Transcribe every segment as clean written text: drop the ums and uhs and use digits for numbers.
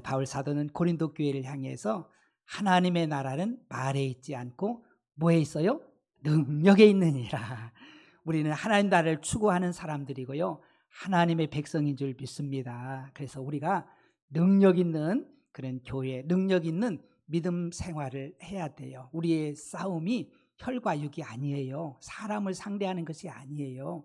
바울 사도는 고린도 교회를 향해서 하나님의 나라는 말에 있지 않고 뭐에 있어요? 능력에 있느니라. 우리는 하나님 나라를 추구하는 사람들이고요, 하나님의 백성인 줄 믿습니다. 그래서 우리가 능력 있는 그런 교회, 능력 있는 믿음 생활을 해야 돼요. 우리의 싸움이 혈과 육이 아니에요. 사람을 상대하는 것이 아니에요.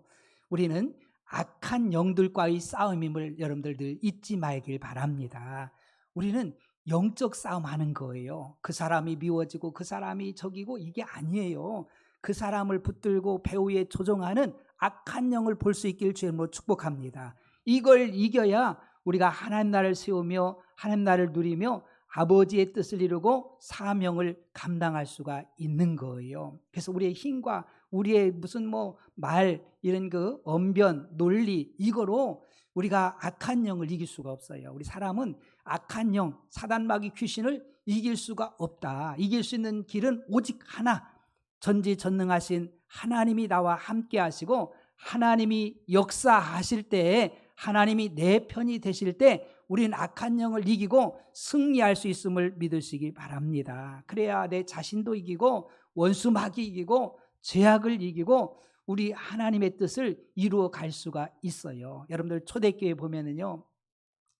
우리는 악한 영들과의 싸움임을 여러분들 늘 잊지 말길 바랍니다. 우리는 영적 싸움하는 거예요. 그 사람이 미워지고 그 사람이 적이고 이게 아니에요. 그 사람을 붙들고 배후에 조종하는 악한 영을 볼 수 있길 주님으로 축복합니다. 이걸 이겨야 우리가 하나님 나라를 세우며 하나님 나라를 누리며 아버지의 뜻을 이루고 사명을 감당할 수가 있는 거예요. 그래서 우리의 힘과 우리의 무슨 말 이런 그 언변 논리 이거로 우리가 악한 영을 이길 수가 없어요. 우리 사람은 악한 영, 사단 마귀 귀신을 이길 수가 없다. 이길 수 있는 길은 오직 하나, 전지전능하신 하나님이 나와 함께 하시고 하나님이 역사하실 때에 하나님이 내 편이 되실 때 우리는 악한 영을 이기고 승리할 수 있음을 믿으시기 바랍니다. 그래야 내 자신도 이기고 원수 마귀 이기고 죄악을 이기고 우리 하나님의 뜻을 이루어 갈 수가 있어요. 여러분들 초대교회 보면은요,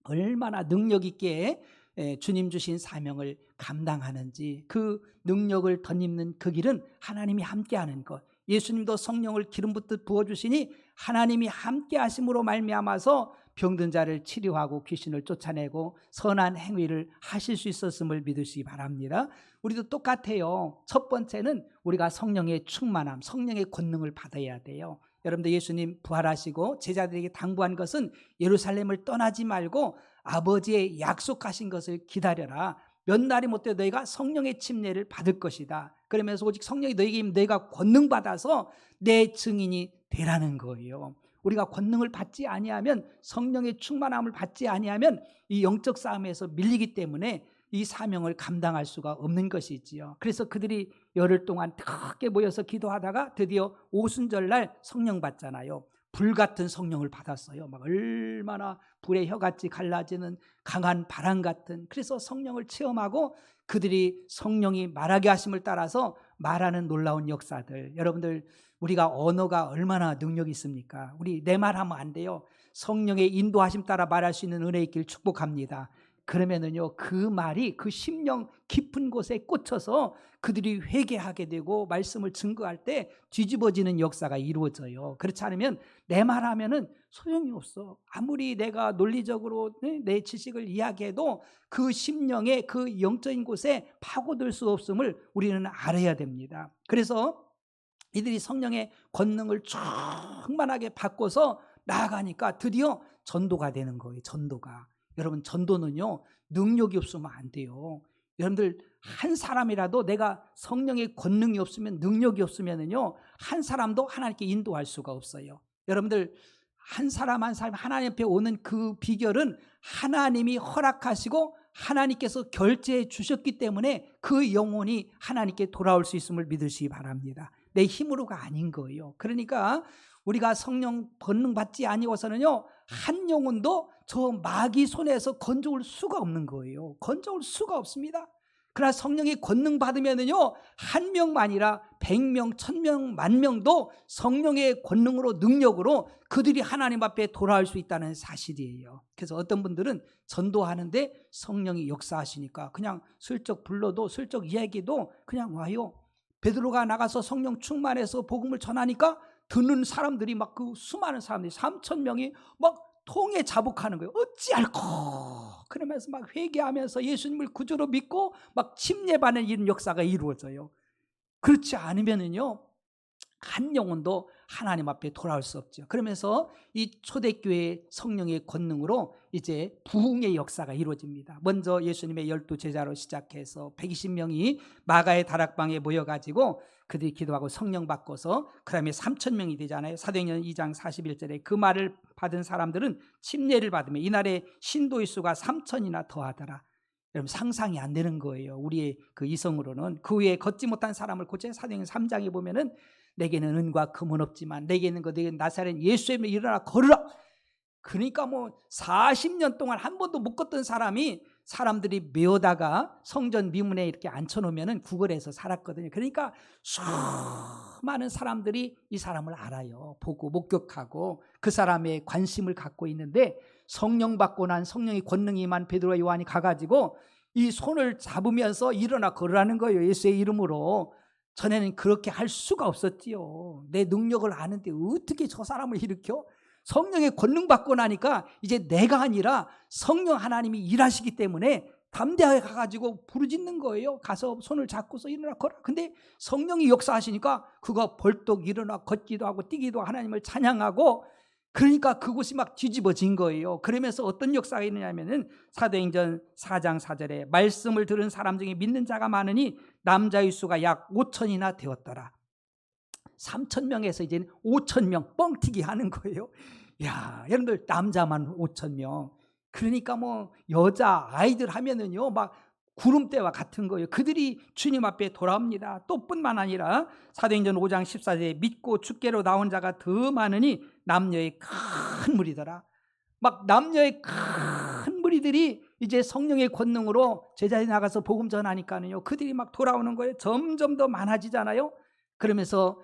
얼마나 능력 있게 주님 주신 사명을 감당하는지, 그 능력을 덧입는 그 길은 하나님이 함께하는 것. 예수님도 성령을 기름 붓듯 부어주시니 하나님이 함께 하심으로 말미암아서 병든 자를 치료하고 귀신을 쫓아내고 선한 행위를 하실 수 있었음을 믿으시기 바랍니다. 우리도 똑같아요. 첫 번째는 우리가 성령의 충만함, 성령의 권능을 받아야 돼요. 여러분들 예수님 부활하시고 제자들에게 당부한 것은 예루살렘을 떠나지 말고 아버지의 약속하신 것을 기다려라. 몇 날이 못되어 너희가 성령의 침례를 받을 것이다. 그러면서 오직 성령이 너희에게 임하면 너희가 권능 받아서 내 증인이 되라는 거예요. 우리가 권능을 받지 아니하면, 성령의 충만함을 받지 아니하면 이 영적 싸움에서 밀리기 때문에 이 사명을 감당할 수가 없는 것이지요. 그래서 그들이 열흘 동안 크게 모여서 기도하다가 드디어 오순절날 성령 받잖아요. 불같은 성령을 받았어요. 막 얼마나 불의 혀같이 갈라지는 강한 바람 같은, 그래서 성령을 체험하고 그들이 성령이 말하게 하심을 따라서 말하는 놀라운 역사들. 여러분들 우리가 언어가 얼마나 능력이 있습니까? 우리 내 말하면 안 돼요. 성령의 인도하심 따라 말할 수 있는 은혜 있길 축복합니다. 그러면은요, 그 말이 그 심령 깊은 곳에 꽂혀서 그들이 회개하게 되고 말씀을 증거할 때 뒤집어지는 역사가 이루어져요. 그렇지 않으면 내 말하면은 소용이 없어. 아무리 내가 논리적으로 내 지식을 이야기해도 그 심령의 그 영적인 곳에 파고들 수 없음을 우리는 알아야 됩니다. 그래서 이들이 성령의 권능을 충만하게 받고서 나아가니까 드디어 전도가 되는 거예요. 전도가. 여러분, 전도는요, 능력이 없으면 안 돼요. 여러분들 한 사람이라도 내가 성령의 권능이 없으면, 능력이 없으면은요, 한 사람도 하나님께 인도할 수가 없어요. 여러분들 한 사람 한 사람 하나님 앞에 오는 그 비결은 하나님이 허락하시고 하나님께서 결제해 주셨기 때문에 그 영혼이 하나님께 돌아올 수 있음을 믿으시기 바랍니다. 내 힘으로가 아닌 거예요. 그러니까 우리가 성령 권능 받지 아니고서는요, 한 영혼도 저 마귀 손에서 건져올 수가 없는 거예요. 건져올 수가 없습니다. 그러나 성령의 권능 받으면은요, 한 명만 아니라 100명, 1000명, 10,000명도 성령의 권능으로, 능력으로 그들이 하나님 앞에 돌아올 수 있다는 사실이에요. 그래서 어떤 분들은 전도하는데 성령이 역사하시니까 그냥 슬쩍 불러도, 슬쩍 이야기도 그냥 와요. 베드로가 나가서 성령 충만해서 복음을 전하니까 듣는 사람들이 막, 그 수많은 사람들이 3,000명이 막 통에 자복하는 거예요. 어찌할꼬. 그러면서 막 회개하면서 예수님을 구주로 믿고 막 침례받는 이런 역사가 이루어져요. 그렇지 않으면은요, 한 영혼도 하나님 앞에 돌아올 수 없죠. 그러면서 이 초대교회의 성령의 권능으로 이제 부흥의 역사가 이루어집니다. 먼저 예수님의 12 제자로 시작해서 120명이 마가의 다락방에 모여가지고 그들이 기도하고 성령 받고서 그 다음에 3,000명이 되잖아요. 사도행전 2장 41절에 그 말을 받은 사람들은 침례를 받으며 이날에 신도의 수가 3,000이나 더하더라. 여러분, 상상이 안 되는 거예요. 우리의 그 이성으로는. 그 후에 걷지 못한 사람을 고쳐. 사도행전 3장에 보면은 내게는 은과 금은 없지만 내게 있는 것 내게 나사렛 예수의 이름으로 일어나 걸으라. 그러니까 40년 동안 한 번도 못 걷던 사람이 사람들이 메어다가 성전 미문에 이렇게 앉혀놓으면 구걸해서 살았거든요. 그러니까 수많은 사람들이 이 사람을 알아요. 보고 목격하고 그 사람의 관심을 갖고 있는데, 성령 받고 난 성령의 권능이 임한 베드로와 요한이 가가지고 이 손을 잡으면서 일어나 걸으라는 거예요. 예수의 이름으로. 전에는 그렇게 할 수가 없었지요. 내 능력을 아는데 어떻게 저 사람을 일으켜? 성령의 권능 받고 나니까 이제 내가 아니라 성령 하나님이 일하시기 때문에 담대하게 가가지고 부르짖는 거예요. 가서 손을 잡고서 일어나 걸어. 근데 성령이 역사하시니까 그가 벌떡 일어나 걷기도 하고 뛰기도 하고 하나님을 찬양하고, 그러니까 그곳이 막 뒤집어진 거예요. 그러면서 어떤 역사가 있느냐면은 사도행전 4장 4절에 말씀을 들은 사람 중에 믿는 자가 많으니 남자의 수가 약 5천이나 되었더라. 3,000명에서 이제는 5,000명 뻥튀기 하는 거예요. 야, 여러분들 남자만 5,000명. 그러니까 뭐 여자 아이들 하면은요 막 구름대와 같은 거예요. 그들이 주님 앞에 돌아옵니다. 또 뿐만 아니라 사도행전 5장 14절에 믿고 주께로 나온 자가 더 많으니 남녀의 큰 무리더라. 막 남녀의 큰 무리들이 이제 성령의 권능으로 제자리 나가서 복음 전하니까는요 그들이 막 돌아오는 거예요. 점점 더 많아지잖아요. 그러면서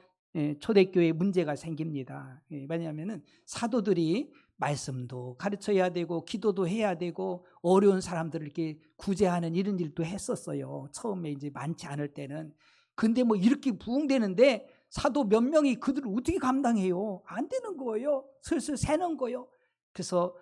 초대교회에 문제가 생깁니다. 왜냐하면 사도들이 말씀도 가르쳐야 되고 기도도 해야 되고 어려운 사람들을 이렇게 구제하는 이런 일도 했었어요. 처음에 이제 많지 않을 때는. 근데 뭐 이렇게 부흥되는데 사도 몇 명이 그들을 어떻게 감당해요? 안 되는 거예요. 슬슬 새는 거예요. 그래서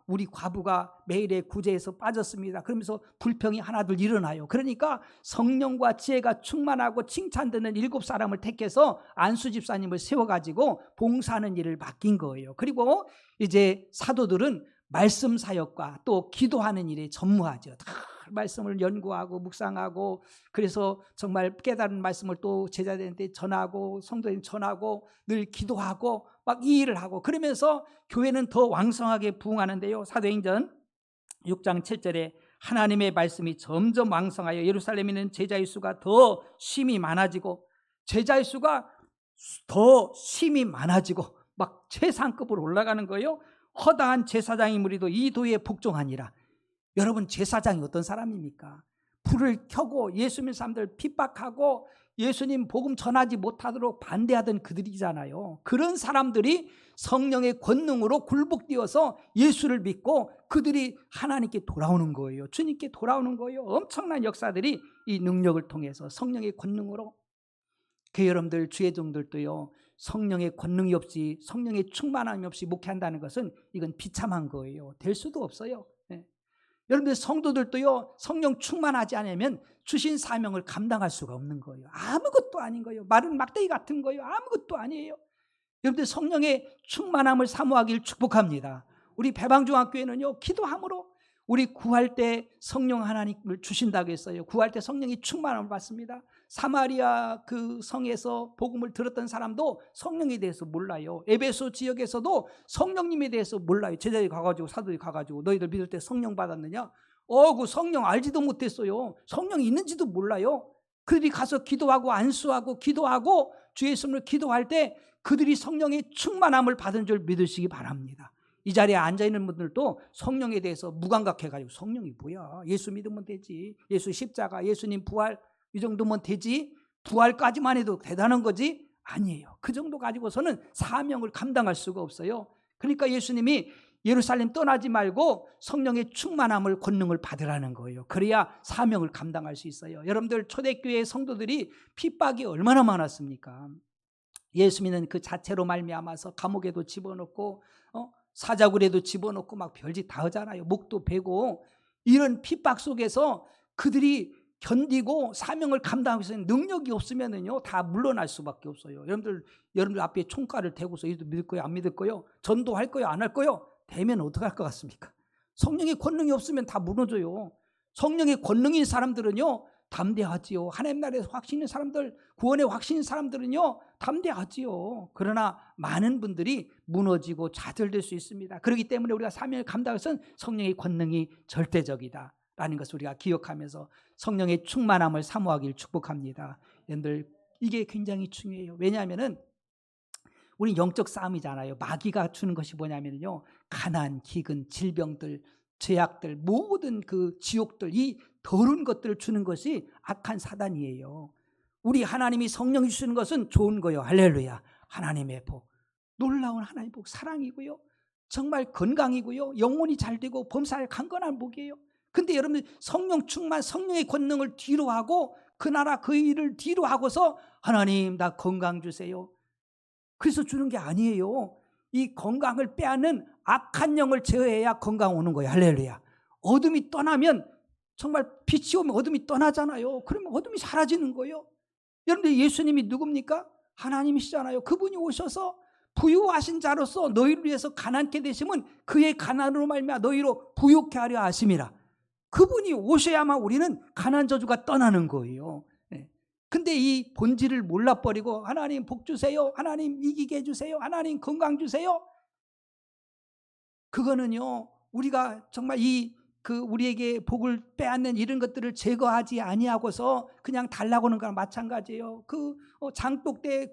우리 과부가 매일의 구제에서 빠졌습니다. 그러면서 불평이 하나둘 일어나요. 그러니까 성령과 지혜가 충만하고 칭찬되는 7사람을 택해서 안수 집사님을 세워가지고 봉사하는 일을 맡긴 거예요. 그리고 이제 사도들은 말씀 사역과 또 기도하는 일에 전무하죠. 다 말씀을 연구하고 묵상하고, 그래서 정말 깨달은 말씀을 또 제자들한테 전하고 성도들한테 전하고 늘 기도하고 막 이 일을 하고, 그러면서 교회는 더 왕성하게 부흥하는데요. 사도행전 6장 7절에 하나님의 말씀이 점점 왕성하여 예루살렘에 있는 제자의 수가 더 심히 많아지고, 제자의 수가 더 심히 많아지고 막 최상급으로 올라가는 거예요. 허다한 제사장의 무리도 이 도에 복종하니라. 여러분, 제사장이 어떤 사람입니까? 불을 켜고 예수 믿는 사람들 핍박하고 예수님 복음 전하지 못하도록 반대하던 그들이잖아요. 그런 사람들이 성령의 권능으로 굴복되어서 예수를 믿고 그들이 하나님께 돌아오는 거예요. 주님께 돌아오는 거예요. 엄청난 역사들이 이 능력을 통해서 성령의 권능으로. 그 여러분들 주의 종들도요, 성령의 권능이 없이 성령의 충만함이 없이 목회한다는 것은 이건 비참한 거예요. 될 수도 없어요. 여러분들 성도들도요 성령 충만하지 않으면 주신 사명을 감당할 수가 없는 거예요. 아무것도 아닌 거예요. 마른 막대기 같은 거예요. 아무것도 아니에요. 여러분들 성령의 충만함을 사모하길 축복합니다. 우리 배방중학교에는요 기도함으로 우리 구할 때 성령 하나님을 주신다고 했어요. 구할 때 성령이 충만함을 받습니다. 사마리아 그 성에서 복음을 들었던 사람도 성령에 대해서 몰라요. 에베소 지역에서도 성령님에 대해서 몰라요. 제자들이 가가지고 사도들이 가가지고 너희들 믿을 때 성령 받았느냐? 그 성령 알지도 못했어요. 성령이 있는지도 몰라요. 그들이 가서 기도하고 안수하고 기도하고 주 예수님을 기도할 때 그들이 성령의 충만함을 받은 줄 믿으시기 바랍니다. 이 자리에 앉아있는 분들도 성령에 대해서 무감각해가지고 성령이 뭐야? 예수 믿으면 되지. 예수 십자가, 예수님 부활 이 정도면 되지. 부활까지만 해도 대단한 거지? 아니에요. 그 정도 가지고서는 사명을 감당할 수가 없어요. 그러니까 예수님이 예루살렘 떠나지 말고 성령의 충만함을 권능을 받으라는 거예요. 그래야 사명을 감당할 수 있어요. 여러분들 초대교회 성도들이 핍박이 얼마나 많았습니까? 예수 믿는 그 자체로 말미암아서 감옥에도 집어넣고 사자굴에도 집어넣고 막 별짓 다 하잖아요. 목도 베고. 이런 핍박 속에서 그들이 견디고 사명을 감당하기 위해서 능력이 없으면은요 다 물러날 수밖에 없어요. 여러분들 앞에 총칼을 대고서 이도 믿을 거요 안 믿을 거요? 전도할 거요 안 할 거요? 되면 어떡할 것 같습니까? 성령의 권능이 없으면 다 무너져요. 성령의 권능인 사람들은요 담대하지요. 하나님 나라에서 확신 있는 사람들, 구원의 확신 있는 사람들은요 담대하지요. 그러나 많은 분들이 무너지고 좌절될 수 있습니다. 그렇기 때문에 우리가 사명을 감당하기 위해서는 성령의 권능이 절대적이다 라는 것을 우리가 기억하면서 성령의 충만함을 사모하길 축복합니다. 여러분들 이게 굉장히 중요해요. 왜냐하면 우리 영적 싸움이잖아요. 마귀가 주는 것이 뭐냐면요 가난, 기근, 질병들, 죄악들, 모든 그 지옥들, 이 더러운 것들을 주는 것이 악한 사단이에요. 우리 하나님이 성령 주시는 것은 좋은 거예요. 할렐루야. 하나님의 복, 놀라운 하나님의 복, 사랑이고요, 정말 건강이고요, 영혼이 잘 되고 범사에 강건한 복이에요. 근데 여러분, 성령 충만, 성령의 권능을 뒤로 하고 그 나라 그 일을 뒤로 하고서 하나님 나 건강 주세요, 그래서 주는 게 아니에요. 이 건강을 빼앗는 악한 영을 제어해야 건강 오는 거예요. 할렐루야. 어둠이 떠나면, 정말 빛이 오면 어둠이 떠나잖아요. 그러면 어둠이 사라지는 거예요. 여러분들, 예수님이 누굽니까? 하나님이시잖아요. 그분이 오셔서 부유하신 자로서 너희를 위해서 가난케 되시면 그의 가난으로 말미암아 너희로 부유케 하려 하심이라. 그분이 오셔야만 우리는 가난 저주가 떠나는 거예요. 근데 이 본질을 몰라버리고 하나님 복 주세요, 하나님 이기게 해주세요, 하나님 건강 주세요, 그거는요, 우리가 정말 우리에게 복을 빼앗는 이런 것들을 제거하지 아니하고서 그냥 달라고 하는 거랑 마찬가지예요. 장독대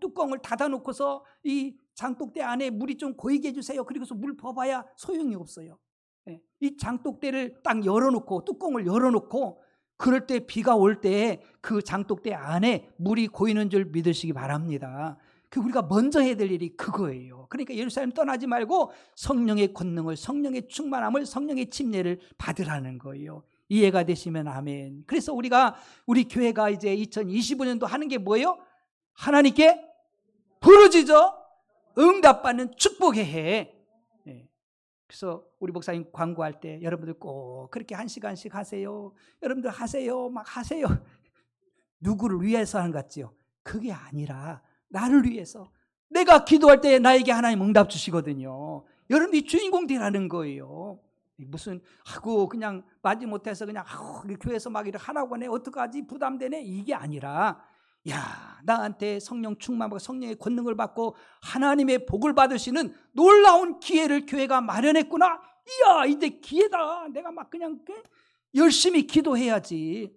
뚜껑을 닫아놓고서 이 장독대 안에 물이 좀 고이게 해주세요, 그리고서 물 퍼봐야 소용이 없어요. 이 장독대를 딱 열어놓고, 뚜껑을 열어놓고, 그럴 때 비가 올 때 그 장독대 안에 물이 고이는 줄 믿으시기 바랍니다. 우리가 먼저 해야 될 일이 그거예요. 그러니까 예루살렘 떠나지 말고 성령의 권능을, 성령의 충만함을, 성령의 침례를 받으라는 거예요. 이해가 되시면 아멘. 그래서 우리 교회가 이제 2025년도 하는 게 뭐예요? 하나님께 부르짖어 응답받는 축복의 해. 그래서 우리 목사님 광고할 때 여러분들 꼭 그렇게 1시간씩 하세요. 여러분들 하세요. 막 하세요. 누구를 위해서 하는 것 같지요? 그게 아니라 나를 위해서, 내가 기도할 때 나에게 하나님 응답 주시거든요. 여러분이 주인공 되라는 거예요. 무슨 하고 그냥 맞지 못해서 그냥 교회에서 막 이렇게 하라고 하네, 어떡하지, 부담되네, 이게 아니라, 야, 나한테 성령 충만하고 성령의 권능을 받고 하나님의 복을 받으시는 놀라운 기회를 교회가 마련했구나. 이야, 이제 기회다. 내가 막 그냥 열심히 기도해야지.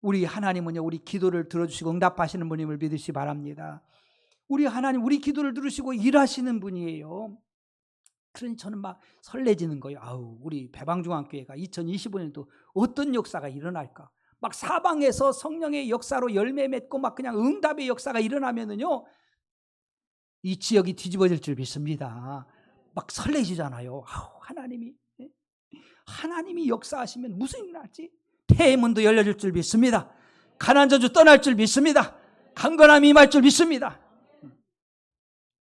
우리 하나님은요, 우리 기도를 들어주시고 응답하시는 분임을 믿으시기 바랍니다. 우리 하나님, 우리 기도를 들으시고 일하시는 분이에요. 그러니 저는 막 설레지는 거예요. 우리 배방중앙교회가 2025년도 어떤 역사가 일어날까? 막 사방에서 성령의 역사로 열매 맺고 막 그냥 응답의 역사가 일어나면은요, 이 지역이 뒤집어질 줄 믿습니다. 막 설레지잖아요. 하나님이 역사하시면 무슨 일이 날지, 태문도 열려질 줄 믿습니다. 가난 저주 떠날 줄 믿습니다. 강건함이 임할 줄 믿습니다.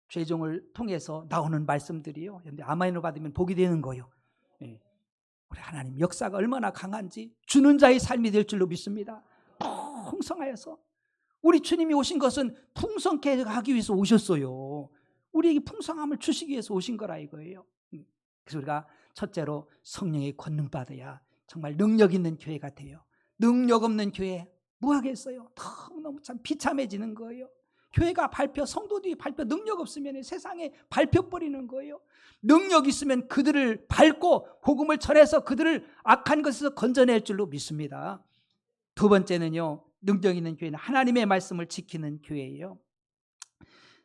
죄종을 통해서 나오는 말씀들이요, 아멘으로 받으면 복이 되는 거예요. 우리 하나님 역사가 얼마나 강한지 주는 자의 삶이 될 줄로 믿습니다. 풍성하여서, 우리 주님이 오신 것은 풍성케 하기 위해서 오셨어요. 우리에게 풍성함을 주시기 위해서 오신 거라 이거예요. 그래서 우리가 첫째로 성령의 권능 받아야 정말 능력 있는 교회가 돼요. 능력 없는 교회 뭐 하겠어요? 너무 참 비참해지는 거예요. 교회가 성도들이 능력 없으면 세상에 밟혀버리는 거예요. 능력 있으면 그들을 밟고 복음을 전해서 그들을 악한 것에서 건져낼 줄로 믿습니다. 두 번째는요, 능력 있는 교회는 하나님의 말씀을 지키는 교회예요.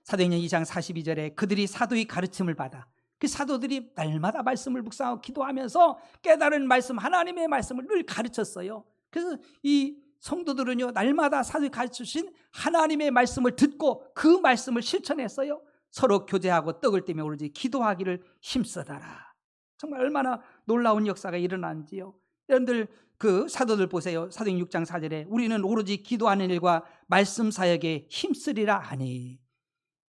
사도행전 2장 42절에 그들이 사도의 가르침을 받아, 그 사도들이 날마다 말씀을 묵상하고 기도하면서 깨달은 말씀, 하나님의 말씀을 늘 가르쳤어요. 그래서 이 성도들은요, 날마다 사도가 가르쳐주신 하나님의 말씀을 듣고 그 말씀을 실천했어요. 서로 교제하고 떡을 떼며 오로지 기도하기를 힘쓰더라. 정말 얼마나 놀라운 역사가 일어나는지요. 여러분들 그 사도들 보세요. 사도행 6장 4절에 우리는 오로지 기도하는 일과 말씀 사역에 힘쓰리라 하니.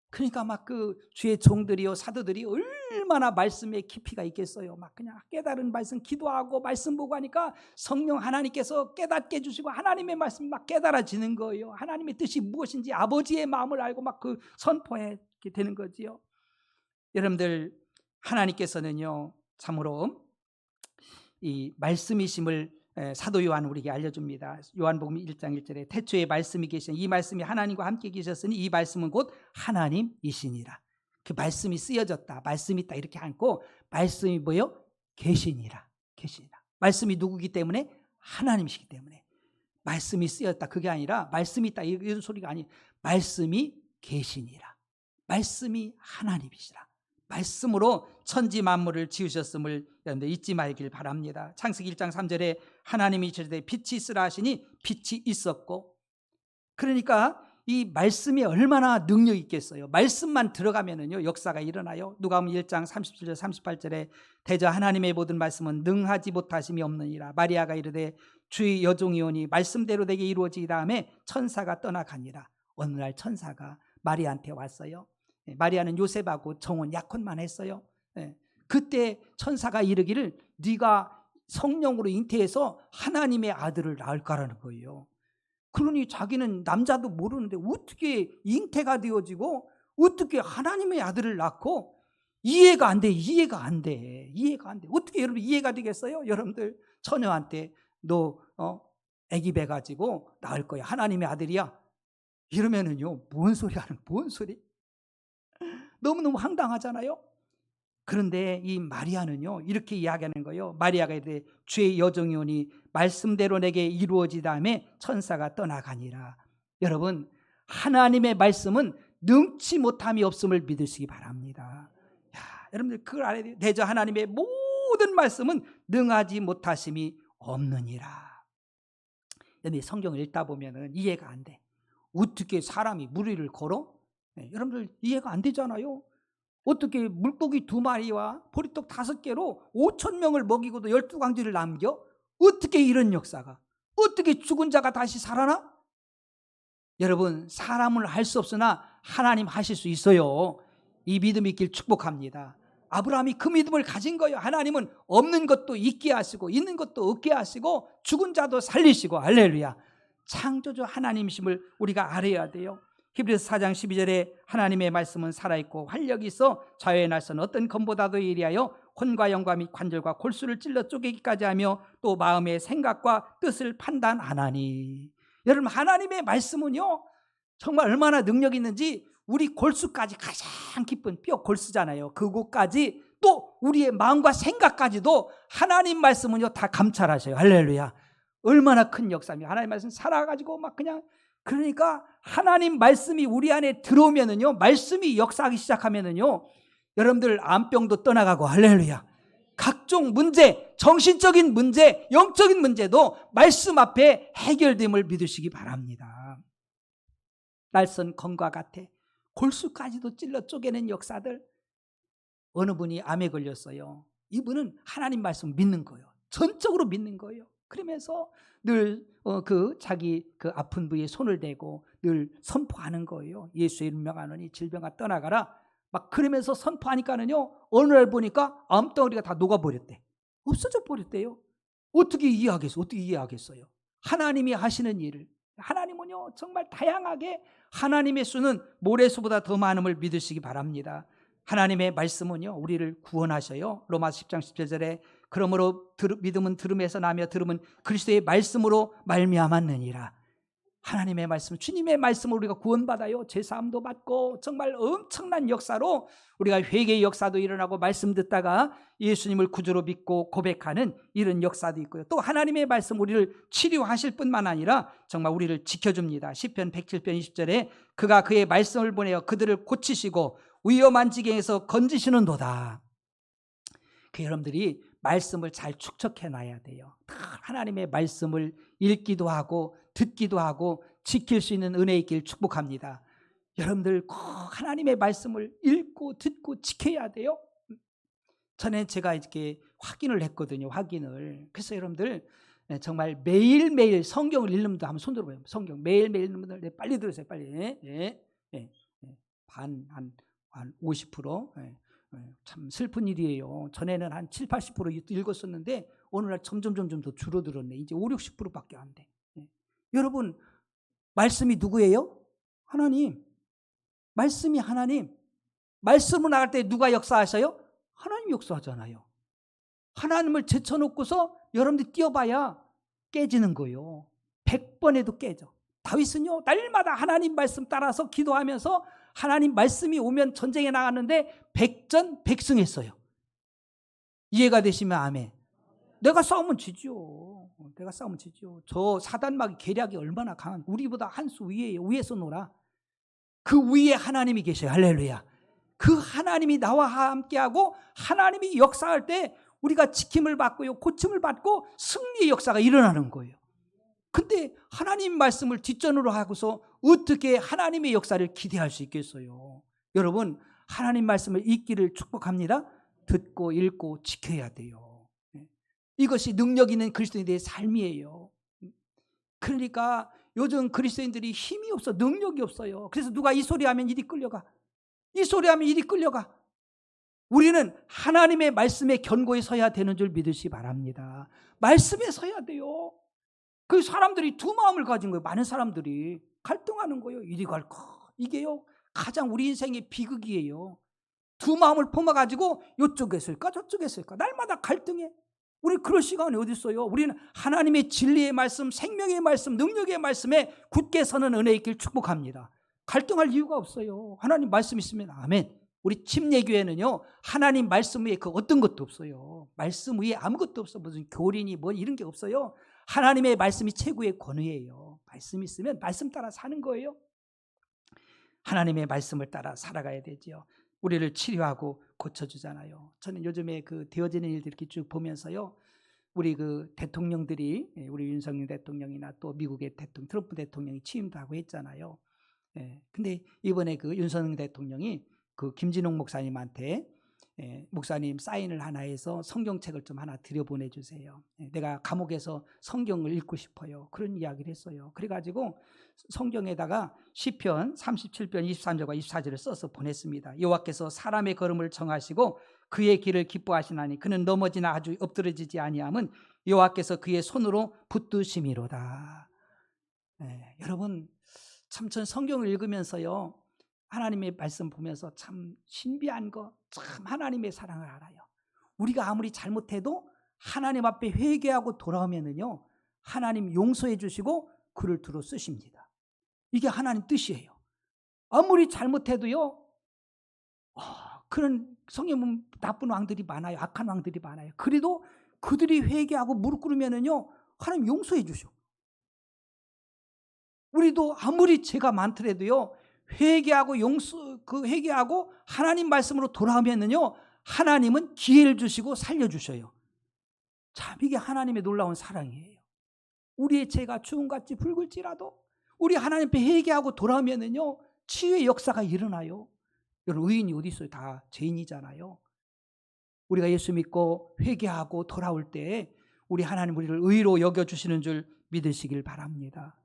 그러니까 막 주의 종들이요, 사도들이 얼마나 말씀에 깊이가 있겠어요. 막 그냥 깨달은 말씀 기도하고 말씀 보고 하니까 성령 하나님께서 깨닫게 해주시고 하나님의 말씀 막 깨달아지는 거예요. 하나님의 뜻이 무엇인지 아버지의 마음을 알고 막 선포하게 되는 거지요. 여러분들, 하나님께서는요, 참으로 이 말씀이심을 사도 요한 우리에게 알려줍니다. 요한복음 1장 1절에 태초에 말씀이 계시니 이 말씀이 하나님과 함께 계셨으니 이 말씀은 곧 하나님이시니라. 그 말씀이 쓰여졌다, 말씀이 있다 이렇게 않고 말씀이 뭐예요? 계시니라. 말씀이 누구기 때문에? 하나님이시기 때문에. 말씀이 쓰였다 그게 아니라 말씀이 있다 이런 소리가 아니, 말씀이 계시니라. 말씀이 하나님이시라. 말씀으로 천지 만물을 지으셨음을 여러분들 잊지 말길 바랍니다. 창세기 1장 3절에 하나님이 이르시되 빛이 있으라 하시니 빛이 있었고, 그러니까 이 말씀이 얼마나 능력 있겠어요. 말씀만 들어가면은요 역사가 일어나요. 누가복음 1장 37절 38절에 대저 하나님의 모든 말씀은 능하지 못하심이 없느니라. 마리아가 이르되 주의 여종이오니 말씀대로 내게 이루어지기 다음에 천사가 떠나가니라. 어느 날 천사가 마리아한테 왔어요. 마리아는 요셉하고 정혼 약혼만 했어요. 그때 천사가 이르기를 네가 성령으로 잉태해서 하나님의 아들을 낳을 거라는 거예요. 그러니 자기는 남자도 모르는데 어떻게 잉태가 되어지고 어떻게 하나님의 아들을 낳고, 이해가 안 돼. 어떻게 여러분 이해가 되겠어요? 여러분들 처녀한테 너 아기 배 가지고 낳을 거야, 하나님의 아들이야, 이러면은요 뭔 소리 하는, 뭔 소리? 너무너무 황당하잖아요. 그런데 이 마리아는요 이렇게 이야기하는 거예요. 마리아가 이르되 주의 여종이오니 말씀대로 내게 이루어지다 다음에 천사가 떠나가니라. 여러분, 하나님의 말씀은 능치 못함이 없음을 믿으시기 바랍니다. 여러분들 그걸 알아야 돼요. 대저 하나님의 모든 말씀은 능하지 못하심이 없느니라. 근데 성경을 읽다 보면은 이해가 안 돼. 어떻게 사람이 무리를 걸어? 여러분들 이해가 안 되잖아요. 어떻게 물고기 2마리와 보리떡 5개로 5,000명을 먹이고도 12광지를 남겨? 어떻게 이런 역사가? 어떻게 죽은 자가 다시 살아나? 여러분, 사람은 할 수 없으나 하나님 하실 수 있어요. 이 믿음이 있길 축복합니다. 아브라함이 그 믿음을 가진 거예요. 하나님은 없는 것도 있게 하시고 있는 것도 없게 하시고 죽은 자도 살리시고, 할렐루야. 창조주 하나님이심을 우리가 알아야 돼요. 히브리서 4장 12절에 하나님의 말씀은 살아있고 활력이 있어 자유의 날선 어떤 검보다도 예리하여 혼과 영과 및 관절과 골수를 찔러 쪼개기까지 하며 또 마음의 생각과 뜻을 판단하나니. 여러분, 하나님의 말씀은요 정말 얼마나 능력이 있는지, 우리 골수까지, 가장 깊은 뼈 골수잖아요, 그곳까지, 또 우리의 마음과 생각까지도 하나님 말씀은요 다 감찰하셔요. 할렐루야. 얼마나 큰 역사입니다. 하나님 말씀 살아가지고 막 그냥, 그러니까 하나님 말씀이 우리 안에 들어오면은요, 말씀이 역사하기 시작하면은요 여러분들 암병도 떠나가고, 할렐루야. 각종 문제, 정신적인 문제, 영적인 문제도 말씀 앞에 해결됨을 믿으시기 바랍니다. 날선 검과 같아 골수까지도 찔러 쪼개는 역사들. 어느 분이 암에 걸렸어요. 이분은 하나님 말씀 믿는 거예요. 전적으로 믿는 거예요. 그러면서 늘 자기 그 아픈 부위에 손을 대고 늘 선포하는 거예요. 예수의 이름 명하노니 질병아 떠나가라. 막 그러면서 선포하니까는요 어느 날 보니까 암덩어리가 다 녹아버렸대. 없어져 버렸대요. 어떻게 이해하겠어요? 하나님이 하시는 일을. 하나님은요 정말 다양하게, 하나님의 수는 모래수보다 더 많음을 믿으시기 바랍니다. 하나님의 말씀은요 우리를 구원하셔요. 로마서 10장 17절에 그러므로 믿음은 들음에서 나며 들음은 그리스도의 말씀으로 말미암았느니라. 하나님의 말씀, 주님의 말씀으로 우리가 구원받아요. 제사함도 받고 정말 엄청난 역사로 우리가 회개의 역사도 일어나고, 말씀 듣다가 예수님을 구주로 믿고 고백하는 이런 역사도 있고요. 또 하나님의 말씀 우리를 치료하실 뿐만 아니라 정말 우리를 지켜줍니다. 시편 107편 20절에 그가 그의 말씀을 보내어 그들을 고치시고 위험한 지경에서 건지시는도다. 여러분들이 말씀을 잘 축적해 놔야 돼요. 하나님의 말씀을 읽기도 하고 듣기도 하고 지킬 수 있는 은혜 있길 축복합니다. 여러분들 꼭 하나님의 말씀을 읽고 듣고 지켜야 돼요. 전에 제가 이렇게 확인을 했거든요. 그래서 여러분들 정말 매일매일 성경을 읽는 분들 한번 손 들어봐요. 성경 매일매일 읽는 분들 빨리 들으세요. 빨리. 한 50%. 참 슬픈 일이에요. 전에는 한 7, 80% 읽었었는데 어느 날 점점 더 줄어들었네. 이제 5, 60%밖에 안 돼. 여러분, 말씀이 누구예요? 하나님. 말씀이 하나님. 말씀으로 나갈 때 누가 역사하셔요? 하나님 역사하잖아요. 하나님을 제쳐놓고서 여러분들이 뛰어봐야 깨지는 거예요. 100번 해도 깨져. 다윗은요 날마다 하나님 말씀 따라서 기도하면서 하나님 말씀이 오면 전쟁에 나갔는데 100전 100승했어요. 이해가 되시면 아멘. 내가 싸우면 지죠. 저 사단마귀 계략이 얼마나 강한, 우리보다 한 수 위에요. 위에서 놀아. 그 위에 하나님이 계셔요. 할렐루야. 그 하나님이 나와 함께하고 하나님이 역사할 때 우리가 지킴을 받고요, 고침을 받고 승리의 역사가 일어나는 거예요. 근데 하나님 말씀을 뒷전으로 하고서 어떻게 하나님의 역사를 기대할 수 있겠어요? 여러분, 하나님 말씀을 읽기를 축복합니다. 듣고 읽고 지켜야 돼요. 이것이 능력 있는 그리스도인들의 삶이에요. 그러니까 요즘 그리스도인들이 힘이 없어, 능력이 없어요. 그래서 누가 이 소리 하면 이리 끌려가, 이 소리 하면 이리 끌려가. 우리는 하나님의 말씀에 견고히 서야 되는 줄 믿으시 바랍니다. 말씀에 서야 돼요. 그 사람들이 두 마음을 가진 거예요. 많은 사람들이 갈등하는 거예요. 이리 갈까, 이게요 가장 우리 인생의 비극이에요. 두 마음을 품어가지고 이쪽에 쓸까 저쪽에 쓸까 날마다 갈등해. 우리 그럴 시간이 어디 있어요? 우리는 하나님의 진리의 말씀, 생명의 말씀, 능력의 말씀에 굳게 서는 은혜 있길 축복합니다. 갈등할 이유가 없어요. 하나님 말씀 있으면 아멘. 우리 침례교회는요, 하나님 말씀 위에 그 어떤 것도 없어요. 말씀 위에 아무것도 없어. 무슨 교린이 뭐 이런 게 없어요. 하나님의 말씀이 최고의 권위예요. 말씀 있으면 말씀 따라 사는 거예요. 하나님의 말씀을 따라 살아가야 되죠. 우리를 치료하고 고쳐주잖아요. 저는 요즘에 그 되어지는 일들 이렇게 쭉 보면서요, 우리 그 대통령들이, 우리 윤석열 대통령이나 또 미국의 대통령, 트럼프 대통령이 취임도 하고 했잖아요. 근데 이번에 그 윤석열 대통령이 그 김진홍 목사님한테 목사님 사인을 하나 해서 성경책을 좀 하나 들여보내주세요. 내가 감옥에서 성경을 읽고 싶어요. 그런 이야기를 했어요. 그래가지고 성경에다가 시편 37편 23절과 24절을 써서 보냈습니다. 여호와께서 사람의 걸음을 정하시고 그의 길을 기뻐하시나니 그는 넘어지나 아주 엎드러지지 아니함은 여호와께서 그의 손으로 붙드심이로다. 여러분, 참 전 성경을 읽으면서요, 하나님의 말씀 보면서 참 신비한 거, 참 하나님의 사랑을 알아요. 우리가 아무리 잘못해도 하나님 앞에 회개하고 돌아오면은요, 하나님 용서해 주시고 그를 두루 쓰십니다. 이게 하나님 뜻이에요. 아무리 잘못해도요, 그런 성경에 보면 나쁜 왕들이 많아요. 악한 왕들이 많아요. 그래도 그들이 회개하고 무릎 꿇으면은요, 하나님 용서해 주셔. 우리도 아무리 죄가 많더라도요, 회개하고 회개하고 하나님 말씀으로 돌아오면은요, 하나님은 기회를 주시고 살려주셔요. 참, 이게 하나님의 놀라운 사랑이에요. 우리의 죄가 주홍같이 붉을지라도 우리 하나님 앞에 회개하고 돌아오면은요, 치유의 역사가 일어나요. 여러분, 의인이 어디 있어요? 다 죄인이잖아요. 우리가 예수 믿고 회개하고 돌아올 때 우리 하나님 우리를 의로 여겨주시는 줄 믿으시길 바랍니다.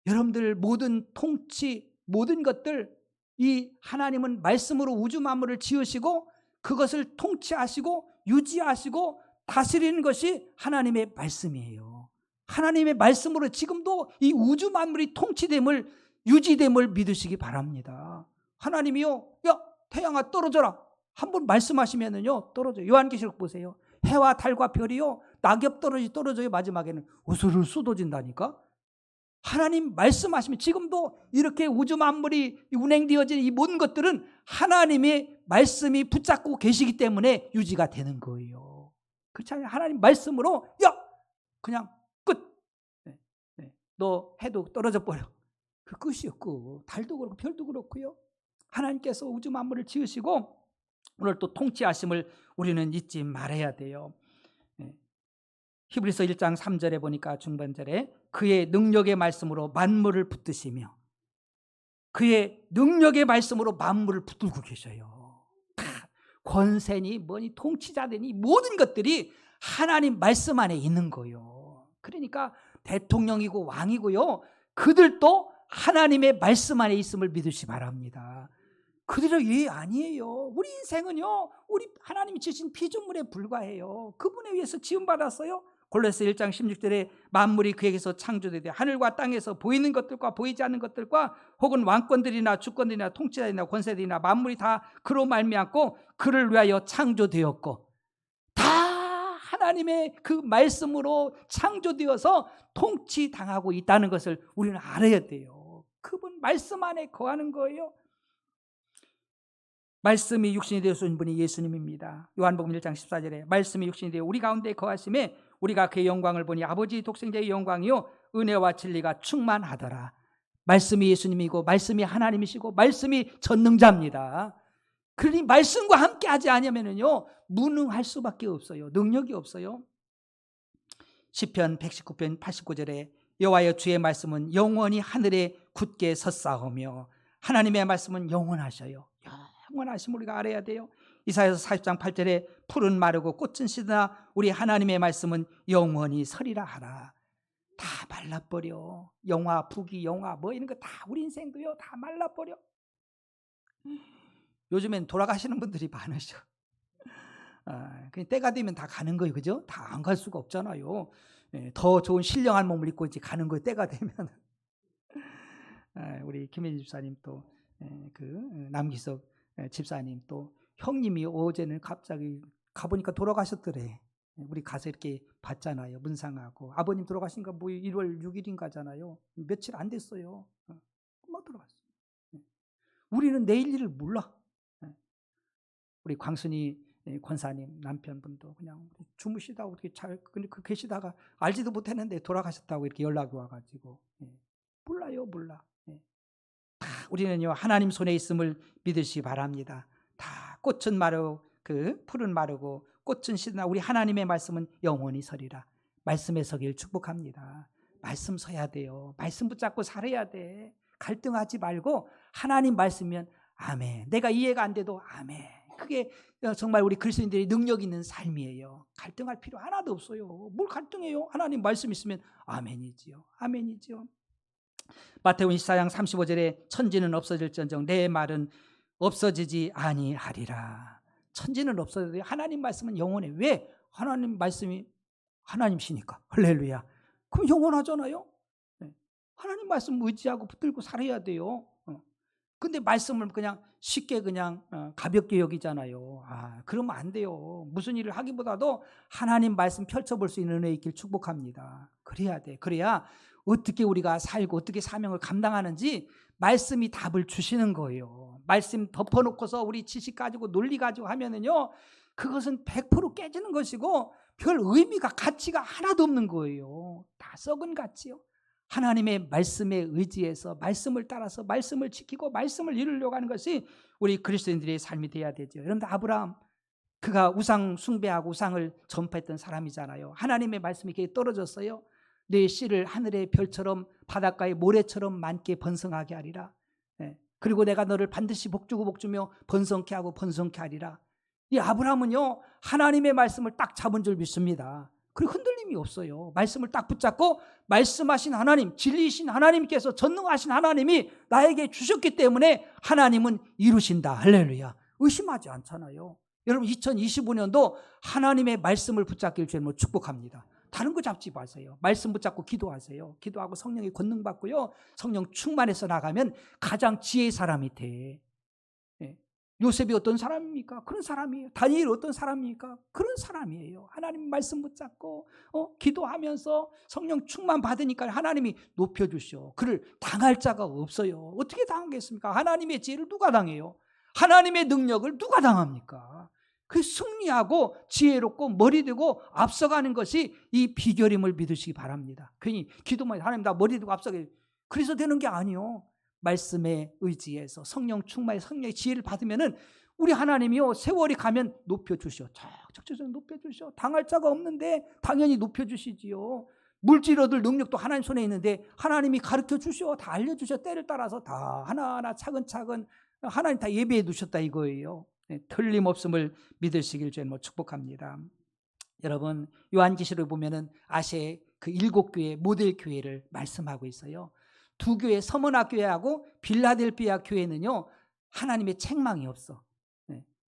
여러분들 모든 통치, 모든 것들, 이 하나님은 말씀으로 우주 만물을 지으시고 그것을 통치하시고 유지하시고 다스리는 것이 하나님의 말씀이에요. 하나님의 말씀으로 지금도 이 우주 만물이 통치됨을, 유지됨을 믿으시기 바랍니다. 하나님이요, 야 태양아 떨어져라, 한번 말씀하시면은요 떨어져요. 요한계시록 보세요. 해와 달과 별이요 낙엽 떨어져요. 마지막에는 우수를 쏟아진다니까. 하나님 말씀하시면 지금도 이렇게 우주 만물이 운행되어지는 이 모든 것들은 하나님의 말씀이 붙잡고 계시기 때문에 유지가 되는 거예요. 그렇지 않아요? 하나님 말씀으로 야 그냥 끝. 너 해도 떨어져 버려. 그 끝이었고, 달도 그렇고 별도 그렇고요. 하나님께서 우주 만물을 지으시고 오늘 또 통치하심을 우리는 잊지 말아야 돼요. 히브리서 1장 3절에 보니까 중반절에 그의 능력의 말씀으로 만물을 붙드시며, 그의 능력의 말씀으로 만물을 붙들고 계셔요. 권세니 뭐니 통치자되니 모든 것들이 하나님 말씀 안에 있는 거예요. 그러니까 대통령이고 왕이고요, 그들도 하나님의 말씀 안에 있음을 믿으시 바랍니다. 그들의 예 아니에요. 우리 인생은요, 우리 하나님이 주신 피조물에 불과해요. 그분에 의해서 지음받았어요. 골로새 1장 16절에 만물이 그에게서 창조되되 하늘과 땅에서 보이는 것들과 보이지 않는 것들과 혹은 왕권들이나 주권들이나 통치자들이나 권세들이나 만물이 다 그로 말미암고 그를 위하여 창조되었고, 다 하나님의 그 말씀으로 창조되어서 통치당하고 있다는 것을 우리는 알아야 돼요. 그분 말씀 안에 거하는 거예요. 말씀이 육신이 되어서 분이 예수님입니다. 요한복음 1장 14절에 말씀이 육신이 되어 우리 가운데 거하심에 우리가 그의 영광을 보니 아버지 독생자의 영광이요 은혜와 진리가 충만하더라. 말씀이 예수님이고 말씀이 하나님이시고 말씀이 전능자입니다. 그러니 말씀과 함께 하지 않으면요 무능할 수밖에 없어요. 능력이 없어요. 시편 119편 89절에 여호와여 주의 말씀은 영원히 하늘에 굳게 섰사오며 하나님의 말씀은 영원하셔요. 영원하심 우리가 알아야 돼요. 이사야서 40장 8절에 풀은 마르고 꽃은 시드나 우리 하나님의 말씀은 영원히 서리라 하라. 다 말라버려. 영화 부귀 영화 뭐 이런 거 다 우리 인생도요 다 말라버려. 요즘엔 돌아가시는 분들이 많으셔. 그냥 때가 되면 다 가는 거예요. 그죠? 다 안 갈 수가 없잖아요. 더 좋은 신령한 몸을 입고 이제 가는 거예요. 때가 되면. 우리 김혜지 집사님 또 그 남기석 집사님 또 형님이 어제는 갑자기 가보니까 돌아가셨더래. 우리 가서 이렇게 봤잖아요. 문상하고 아버님 돌아가신 거 뭐 1월 6일인가잖아요. 며칠 안 됐어요. 막 돌아갔어요. 우리는 내일 일을 몰라. 우리 광순이 권사님 남편분도 그냥 주무시다가 어떻게 잘 계시다가 알지도 못했는데 돌아가셨다고 이렇게 연락이 와가지고 몰라요, 몰라. 다 우리는요 하나님 손에 있음을 믿으시기 바랍니다. 다 꽃은 마르고 그 풀은 마르고 꽃은 시드나 우리 하나님의 말씀은 영원히 서리라. 말씀에 서길 축복합니다. 말씀 서야 돼요. 말씀 붙잡고 살아야 돼. 갈등하지 말고 하나님 말씀이면 아멘. 내가 이해가 안 돼도 아멘. 그게 정말 우리 그리스도인들이 능력 있는 삶이에요. 갈등할 필요 하나도 없어요. 뭘 갈등해요? 하나님 말씀 있으면 아멘이지요. 아멘이지요. 마태복음 24장 35절에 천지는 없어질지언정 내 말은 없어지지 아니하리라. 천지는 없어져도 하나님 말씀은 영원해. 왜? 하나님 말씀이 하나님이시니까. 할렐루야. 그럼 영원하잖아요. 하나님 말씀 의지하고 붙들고 살아야 돼요. 근데 말씀을 그냥 쉽게 그냥 가볍게 여기잖아요. 그러면 안 돼요. 무슨 일을 하기보다도 하나님 말씀 펼쳐볼 수 있는 은혜 있길 축복합니다. 그래야 돼. 그래야 어떻게 우리가 살고 어떻게 사명을 감당하는지 말씀이 답을 주시는 거예요. 말씀 덮어놓고서 우리 지식 가지고 논리 가지고 하면은요 그것은 100% 깨지는 것이고 별 의미가 가치가 하나도 없는 거예요. 다 썩은 가치요. 하나님의 말씀에 의지해서 말씀을 따라서 말씀을 지키고 말씀을 이루려고 하는 것이 우리 그리스도인들의 삶이 돼야 되죠. 여러분들 아브라함 그가 우상 숭배하고 우상을 전파했던 사람이잖아요. 하나님의 말씀이 이렇게 떨어졌어요. 내 씨를 하늘의 별처럼 바닷가의 모래처럼 많게 번성하게 하리라. 그리고 내가 너를 반드시 복주고 복주며 번성케 하고 번성케 하리라. 이 아브라함은요 하나님의 말씀을 딱 잡은 줄 믿습니다. 그리고 흔들림이 없어요. 말씀을 딱 붙잡고 말씀하신 하나님, 진리이신 하나님께서 전능하신 하나님이 나에게 주셨기 때문에 하나님은 이루신다. 할렐루야. 의심하지 않잖아요. 여러분 2025년도 하나님의 말씀을 붙잡길 주님으로 축복합니다. 다른 거 잡지 마세요. 말씀 붙잡고 기도하세요. 기도하고 성령의 권능 받고요. 성령 충만해서 나가면 가장 지혜의 사람이 돼. 요셉이 어떤 사람입니까? 그런 사람이에요. 다니엘이 어떤 사람입니까? 그런 사람이에요. 하나님 말씀 붙잡고 기도하면서 성령 충만 받으니까 하나님이 높여주셔. 그를 당할 자가 없어요. 어떻게 당하겠습니까? 하나님의 지혜를 누가 당해요? 하나님의 능력을 누가 당합니까? 그 승리하고 지혜롭고 머리되고 앞서가는 것이 이 비결임을 믿으시기 바랍니다. 괜히 기도만 하나님 나 머리되고 앞서게 그래서 되는 게 아니요. 말씀에 의지해서 성령 충만의 성령의 지혜를 받으면은 우리 하나님이요 세월이 가면 높여주셔. 척척척 높여주셔. 당할 자가 없는데 당연히 높여주시지요. 물질 얻을 능력도 하나님 손에 있는데 하나님이 가르쳐 주셔. 다 알려주셔. 때를 따라서 다 하나하나 차근차근 하나님 다 예배해 두셨다 이거예요. 틀림없음을 믿으시길 주님 축복합니다. 여러분 요한계시록을 보면은 아시아의 그 7교회 모델 교회를 말씀하고 있어요. 두 교회 서머나 교회하고 빌라델피아 교회는요 하나님의 책망이 없어.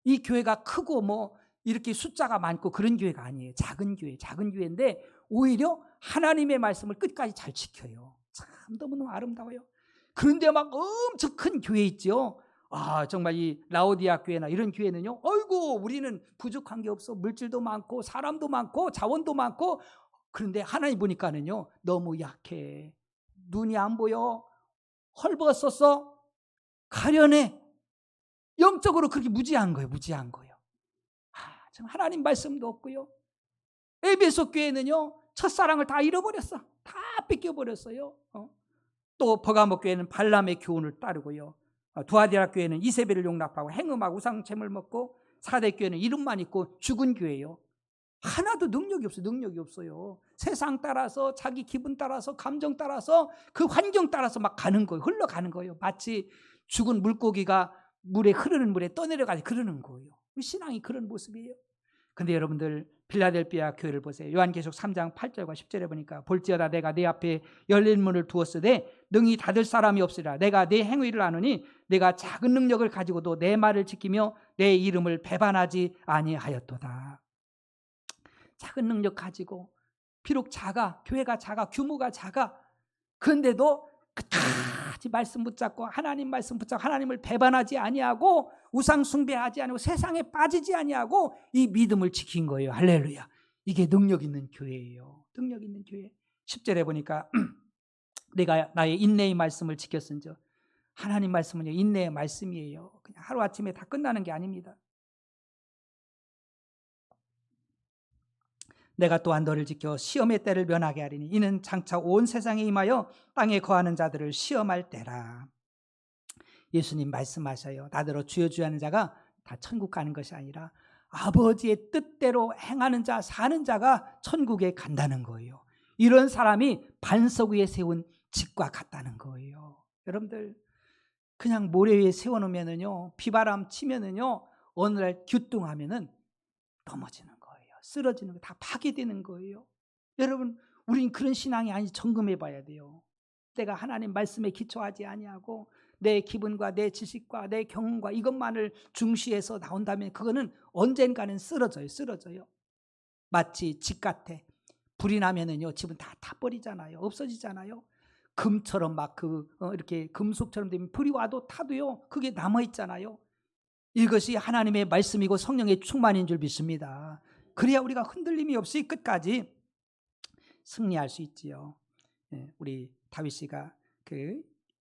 이 교회가 크고 뭐 이렇게 숫자가 많고 그런 교회가 아니에요. 작은 교회인데 오히려 하나님의 말씀을 끝까지 잘 지켜요. 참 너무너무 아름다워요. 그런데 막 엄청 큰 교회 있죠. 정말 이 라오디아 교회나 이런 교회는요 어이구 우리는 부족한 게 없어. 물질도 많고 사람도 많고 자원도 많고 그런데 하나님 보니까는요 너무 약해. 눈이 안 보여. 헐벗었어. 가련해. 영적으로 그렇게 무지한 거예요. 참 하나님 말씀도 없고요. 에베소 교회는요 첫사랑을 다 잃어버렸어. 다 뺏겨버렸어요. 또 버가모 교회는 발람의 교훈을 따르고요. 두아디라 교회는 이세벨을 용납하고 행음하고 우상채물 먹고, 사대 교회는 이름만 있고 죽은 교회예요. 하나도 능력이 없어요. 능력이 없어요. 세상 따라서, 자기 기분 따라서, 감정 따라서, 그 환경 따라서 막 가는 거예요. 흘러가는 거예요. 마치 죽은 물고기가 흐르는 물에 떠내려가지 그러는 거예요. 신앙이 그런 모습이에요. 근데 여러분들 빌라델비아 교회를 보세요. 요한계시록 3장 8절과 10절에 보니까 볼지어다 내가 네 앞에 열린 문을 두었으되 능히 닫을 사람이 없으리라. 내가 네 행위를 아노니 내가 작은 능력을 가지고도 내 말을 지키며 내 이름을 배반하지 아니하였도다. 작은 능력 가지고, 비록 작아, 교회가 작아, 규모가 작아, 그런데도 끝까지 말씀 붙잡고, 하나님 말씀 붙잡고, 하나님을 배반하지 아니하고, 우상 숭배하지 아니하고, 세상에 빠지지 아니하고 이 믿음을 지킨 거예요. 할렐루야. 이게 능력 있는 교회예요. 능력 있는 교회. 10절에 보니까 내가 나의 인내의 말씀을 지켰은즉, 하나님 말씀은요, 인내의 말씀이에요. 그냥 하루아침에 다 끝나는 게 아닙니다. 내가 또한 너를 지켜 시험의 때를 면하게 하리니 이는 장차 온 세상에 임하여 땅에 거하는 자들을 시험할 때라. 예수님 말씀하셔요. 나더러 주여 주여 하는 자가 다 천국 가는 것이 아니라 아버지의 뜻대로 행하는 자, 사는 자가 천국에 간다는 거예요. 이런 사람이 반석 위에 세운 집과 같다는 거예요. 여러분들, 그냥 모래 위에 세워놓으면은요, 비바람 치면은요, 어느 날 규뚱하면은 넘어지는 거예요. 쓰러지는 거, 다 파괴되는 거예요. 여러분, 우린 그런 신앙이 아닌지 점검해 봐야 돼요. 내가 하나님 말씀에 기초하지 아니하고 내 기분과 내 지식과 내 경험과 이것만을 중시해서 나온다면 그거는 언젠가는 쓰러져요. 마치 집 같아. 불이 나면은요, 집은 다 타버리잖아요. 없어지잖아요. 금처럼 막 이렇게 금속처럼 되면 불이 와도 타도요, 그게 남아있잖아요. 이것이 하나님의 말씀이고 성령의 충만인 줄 믿습니다. 그래야 우리가 흔들림이 없이 끝까지 승리할 수 있지요. 우리 다윗 씨가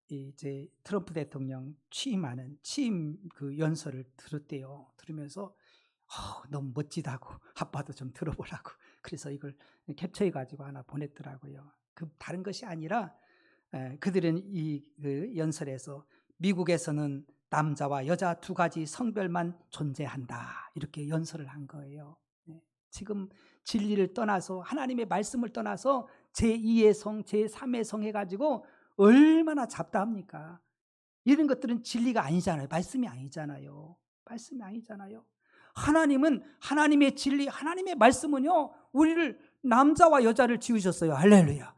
이제 트럼프 대통령 취임하는 취임 그 연설을 들었대요. 들으면서 너무 멋지다고, 아빠도 좀 들어보라고. 그래서 이걸 캡처해 가지고 하나 보냈더라고요. 그 다른 것이 아니라 그들은 그 연설에서 미국에서는 남자와 여자 두 가지 성별만 존재한다, 이렇게 연설을 한 거예요. 지금 진리를 떠나서, 하나님의 말씀을 떠나서 제2의 성, 제3의 성 해가지고 얼마나 잡다합니까? 이런 것들은 진리가 아니잖아요. 말씀이 아니잖아요. 말씀이 아니잖아요. 하나님은, 하나님의 진리, 하나님의 말씀은요, 우리를 남자와 여자를 지으셨어요. 할렐루야.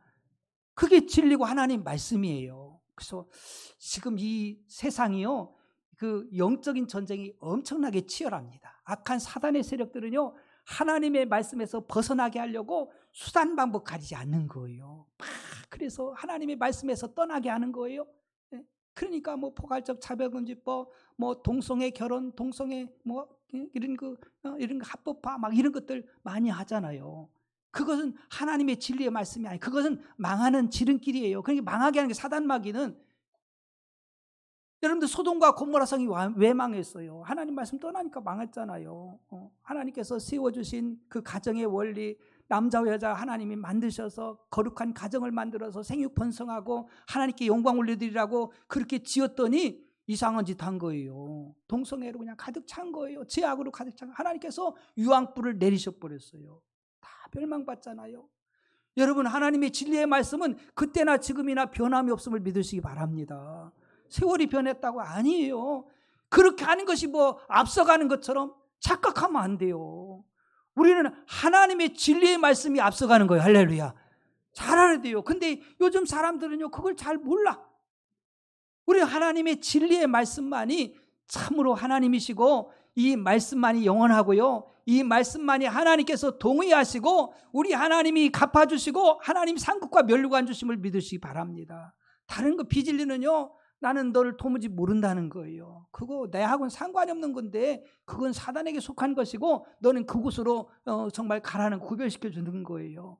그게 진리고 하나님 말씀이에요. 그래서 지금 이 세상이요, 그 영적인 전쟁이 엄청나게 치열합니다. 악한 사단의 세력들은요, 하나님의 말씀에서 벗어나게 하려고 수단 방법 가리지 않는 거예요. 그래서 하나님의 말씀에서 떠나게 하는 거예요. 그러니까 뭐 포괄적 차별금지법, 뭐 동성애 결혼, 동성애 뭐 이런 거 합법화 막 이런 것들 많이 하잖아요. 그것은 하나님의 진리의 말씀이 아니에요. 그것은 망하는 지름길이에요. 그러니까 망하게 하는 게, 사단마귀는, 여러분들 소돔과 고모라 성이 왜 망했어요? 하나님 말씀 떠나니까 망했잖아요. 하나님께서 세워주신 그 가정의 원리, 남자와 여자 하나님이 만드셔서 거룩한 가정을 만들어서 생육 번성하고 하나님께 영광 올려드리라고 그렇게 지었더니 이상한 짓 한 거예요. 동성애로 그냥 가득 찬 거예요. 죄악으로 가득 찬 거예요. 하나님께서 유황불을 내리셔 버렸어요. 다 멸망받잖아요. 여러분, 하나님의 진리의 말씀은 그때나 지금이나 변함이 없음을 믿으시기 바랍니다. 세월이 변했다고 아니에요. 그렇게 하는 것이 뭐 앞서가는 것처럼 착각하면 안 돼요. 우리는 하나님의 진리의 말씀이 앞서가는 거예요. 할렐루야. 잘 알아야 돼요. 근데 요즘 사람들은요, 그걸 잘 몰라. 우리 하나님의 진리의 말씀만이 참으로 하나님이시고, 이 말씀만이 영원하고요, 이 말씀만이 하나님께서 동의하시고 우리 하나님이 갚아주시고 하나님 상급과 면류관 주심을 믿으시기 바랍니다. 다른 거 비진리는요, 나는 너를 도무지 모른다는 거예요. 그거 내하고는 상관이 없는 건데 그건 사단에게 속한 것이고 너는 그곳으로 정말 가라는, 구별시켜 주는 거예요.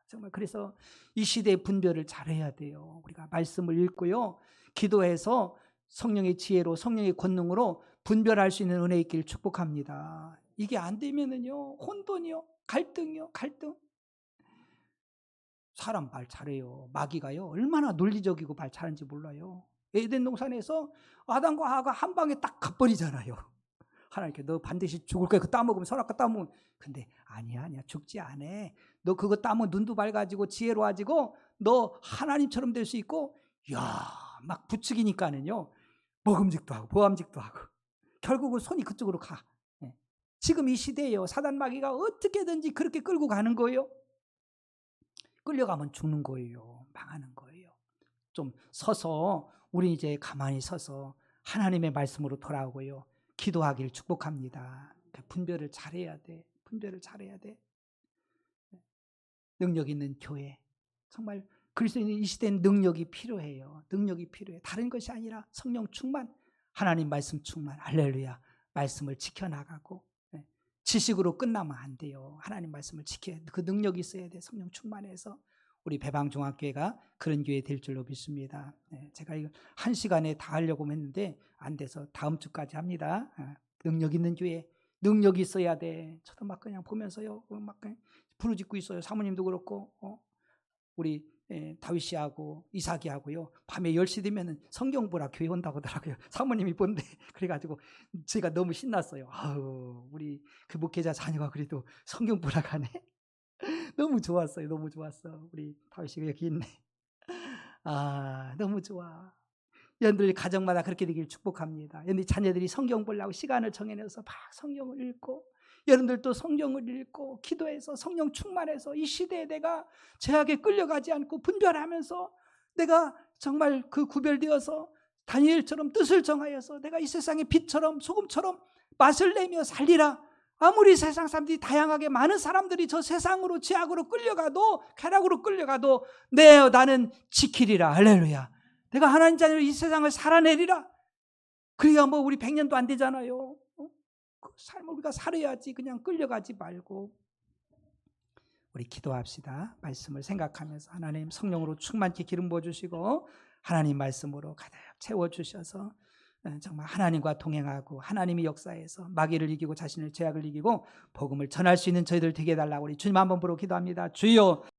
정말 그래서 이 시대의 분별을 잘해야 돼요. 우리가 말씀을 읽고요, 기도해서 성령의 지혜로, 성령의 권능으로 분별할 수 있는 은혜 있기를 축복합니다. 이게 안 되면은요, 혼돈이요, 갈등이요, 갈등. 사람 말 잘해요. 마귀가요, 얼마나 논리적이고 말 잘하는지 몰라요. 에덴 동산에서 아담과 하와가 한 방에 딱 갚버리잖아요. 하나님께 너 반드시 죽을 거야. 그거 따먹으면 선악과 따먹으면. 근데 아니야 죽지 않아. 너 그거 따면 눈도 밝아지고 지혜로워지고 너 하나님처럼 될 수 있고, 막 부추기니까는요 먹음직도 하고 보암직도 하고 결국은 손이 그쪽으로 가. 지금 이 시대에요 사단 마귀가 어떻게든지 그렇게 끌고 가는 거예요. 끌려가면 죽는 거예요. 망하는 거예요. 좀 서서 우리 이제 가만히 서서 하나님의 말씀으로 돌아오고요 기도하기를 축복합니다. 분별을 잘해야 돼. 분별을 잘해야 돼. 능력 있는 교회, 정말 그리스도인의 이 시대엔 능력이 필요해요. 능력이 필요해. 다른 것이 아니라 성령 충만, 하나님 말씀 충만. 할렐루야. 말씀을 지켜나가고, 지식으로 끝나면 안 돼요. 하나님 말씀을 지켜야 돼. 그 능력이 있어야 돼. 성령 충만해서 우리 배방종합교회가 그런 교회 될 줄로 믿습니다. 제가 이거 1시간에 다 하려고 했는데 안 돼서 다음 주까지 합니다. 능력 있는 교회, 능력이 있어야 돼. 저도 막 그냥 보면서요 막 그냥 부르짖고 있어요. 사모님도 그렇고 우리 다윗이하고 이삭이하고요 밤에 10시 되면은 성경 보라 교회 온다고 하더라고요. 사모님이 본대. 그래가지고 제가 너무 신났어요. 아우 우리 그 목회자 자녀가 그래도 성경 보라 가네. 너무 좋았어요. 너무 좋았어. 우리 다윗이 여기 있네. 너무 좋아. 여러분들 가정마다 그렇게 되길 축복합니다. 여러분들 자녀들이 성경 보려고 시간을 정해내서 막 성경을 읽고, 여러분들도 성경을 읽고 기도해서 성령 충만해서 이 시대에 내가 죄악에 끌려가지 않고 분별하면서 내가 정말 그 구별되어서 다니엘처럼 뜻을 정하여서 내가 이 세상의 빛처럼 소금처럼 맛을 내며 살리라. 아무리 세상 사람들이 다양하게 많은 사람들이 저 세상으로 죄악으로 끌려가도, 쾌락으로 끌려가도 나는 지키리라. 할렐루야. 내가 하나님 자녀로 이 세상을 살아내리라. 그래야 뭐 우리 100년도 안 되잖아요. 그 삶을 우리가 살아야지. 그냥 끌려가지 말고 우리 기도합시다. 말씀을 생각하면서 하나님 성령으로 충만히 기름 부어주시고 하나님 말씀으로 가득 채워주셔서 정말 하나님과 동행하고 하나님이 역사에서 마귀를 이기고 자신의 죄악을 이기고 복음을 전할 수 있는 저희들 되게 해달라고 우리 주님 한번 부르고 기도합니다. 주여